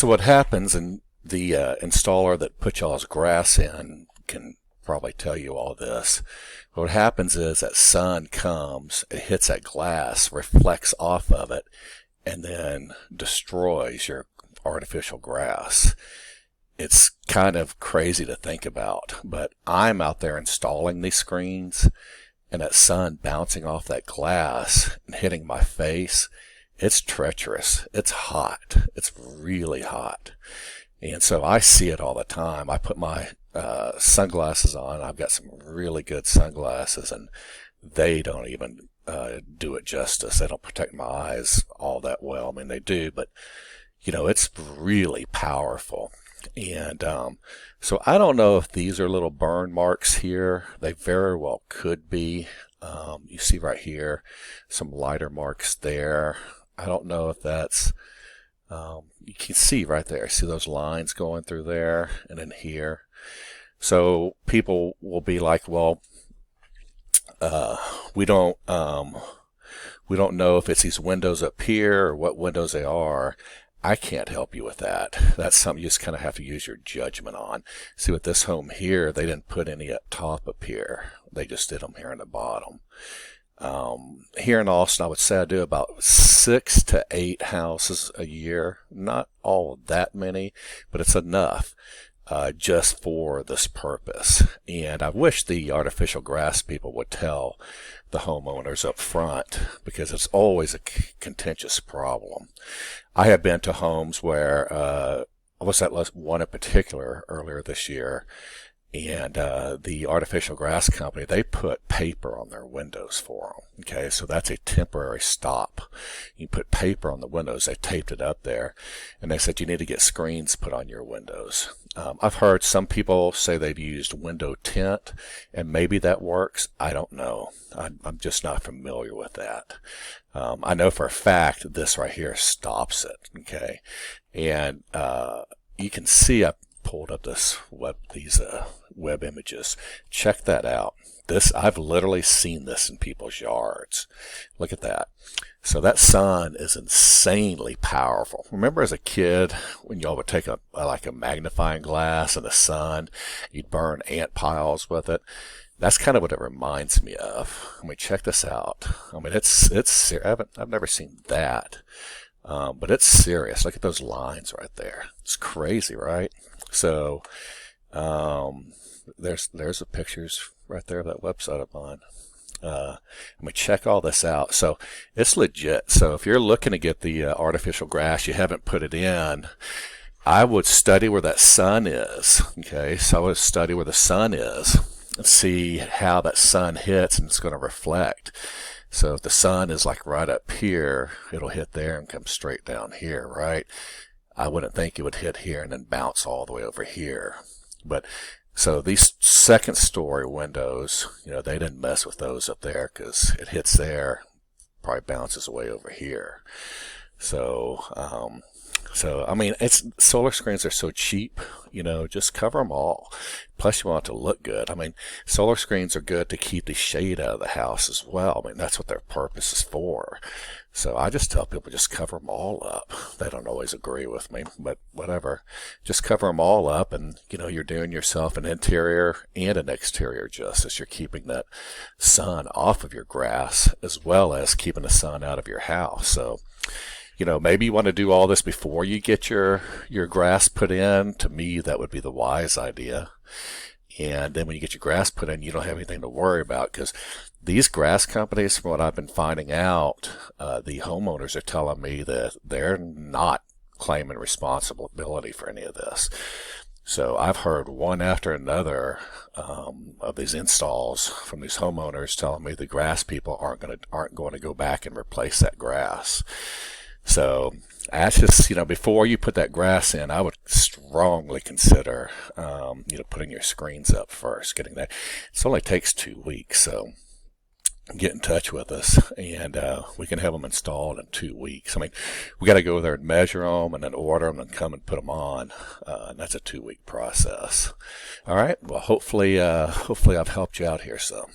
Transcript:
So what happens, and the installer that put y'all's grass in can probably tell you all this. What happens is that sun comes, it hits that glass, reflects off of it, and then destroys your artificial grass. It's kind of crazy to think about, but I'm out there installing these screens, and that sun bouncing off that glass and hitting my face, it's treacherous. It's hot. It's really hot. And so I see it all the time. I put my sunglasses on. I've got some really good sunglasses, and they don't even do it justice. They don't protect my eyes all that well. I mean, they do, but it's really powerful. And so I don't know if these are little burn marks here. They very well could be. You see right here some lighter marks there. I don't know if that's, you can see right there. See those lines going through there and in here. So people will be like, well, we don't know if it's these windows up here or what windows they are. I can't help you with that. That's something you just kind of have to use your judgment on. See, with this home here, they didn't put any up top up here. They just did them here in the bottom. Here in Austin, I would say I do about 6 to 8 houses a year. Not all that many, but it's enough just for this purpose. And I wish the artificial grass people would tell the homeowners up front, because it's always a contentious problem. I have been to homes where I was at one in particular earlier this year, and the artificial grass company, they put paper on their windows for them. Okay, so that's a temporary stop. You put paper on the windows. They taped it up there, and they said you need to get screens put on your windows. I've heard some people say they've used window tint, and maybe that works. I don't know. I'm just not familiar with that. I know for a fact this right here stops it. Okay, and you can see I pulled up these web images. Check that out. I've literally seen this in people's yards. Look at that. So that sun is insanely powerful. Remember as a kid when y'all would take a magnifying glass in the sun, you'd burn ant piles with it? That's kind of what it reminds me of. I mean, check this out. I mean, it's I've never seen that. But it's serious. Look at those lines right there. It's crazy, right? So, there's the pictures right there of that website I'm on. I mean, check all this out. So it's legit. So if you're looking to get the artificial grass, you haven't put it in, I would study where that sun is. Okay, so I would study where the sun is and see how that sun hits, and it's going to reflect. So if the sun is like right up here, it'll hit there and come straight down here, right? I wouldn't think it would hit here and then bounce all the way over here. But so these second story windows, they didn't mess with those up there, because it hits there, probably bounces away over here. So I mean, solar screens are so cheap, just cover them all. Plus, you want it to look good. I mean, solar screens are good to keep the shade out of the house as well. I mean, that's what their purpose is for. So I just tell people just cover them all up. They don't always agree with me, but whatever. Just cover them all up, and you're doing yourself an interior and an exterior justice. You're keeping that sun off of your grass as well as keeping the sun out of your house. So maybe you want to do all this before you get your grass put in. To me, that would be the wise idea. And then when you get your grass put in, you don't have anything to worry about, because these grass companies, from what I've been finding out, the homeowners are telling me that they're not claiming responsibility for any of this. So I've heard one after another of these installs from these homeowners telling me the grass people aren't going to go back and replace that grass. So that's just, before you put that grass in, I would strongly consider, putting your screens up first, getting that. It only takes 2 weeks, so get in touch with us, and we can have them installed in 2 weeks. I mean, we got to go there and measure them and then order them and come and put them on, and that's a 2-week process. All right. Well, hopefully I've helped you out here some.